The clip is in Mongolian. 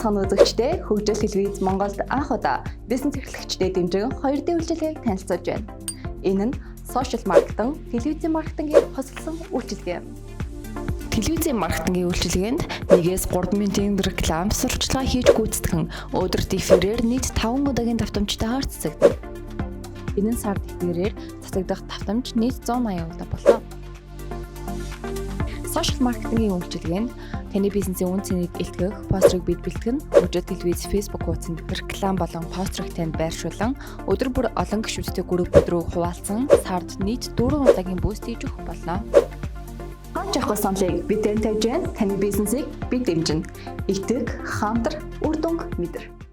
сайхан үзэгчдээ хөгжил телевиз Монголд анх удаа бизнес эрхлэгчдэд дэмжигэн 2D үйлчилгээг танилцуулж байна. Энэ нь сошиал маркетинг, телевизийн маркетингийн хослолсон үйлчилгээ. Телевизийн маркетингийн үйлчилгээнд 1-3 минутын реклам сурталчилгаа хийж гүйцэтгэн өдөрт эфирээр нийт 5 удаагийн давтамжтайгаар цэцэгдэнэ. Энэ нь сард эфирээр цэцэгдэх давтамж нийт 180 удаа болно. Сошиал маркетингийн үйлчилгээнд таны бизнесийн үн цэнийг илтгэх, постерыг бэлтгэн, хөгжил телевиз, Facebook хуудсанд реклам болон постерыг танд байршуулан өдөр бүр олон гишүүдтэй группүүд рүү хуваалцсан сард нийт 4 удаагийн буст хийж өгөх болно. Хаач авах саналыг бид тавьж байна. Таны бизнесийг бид дэмжинэ. Итгэх, хамтар, үр дүнг мэдэр.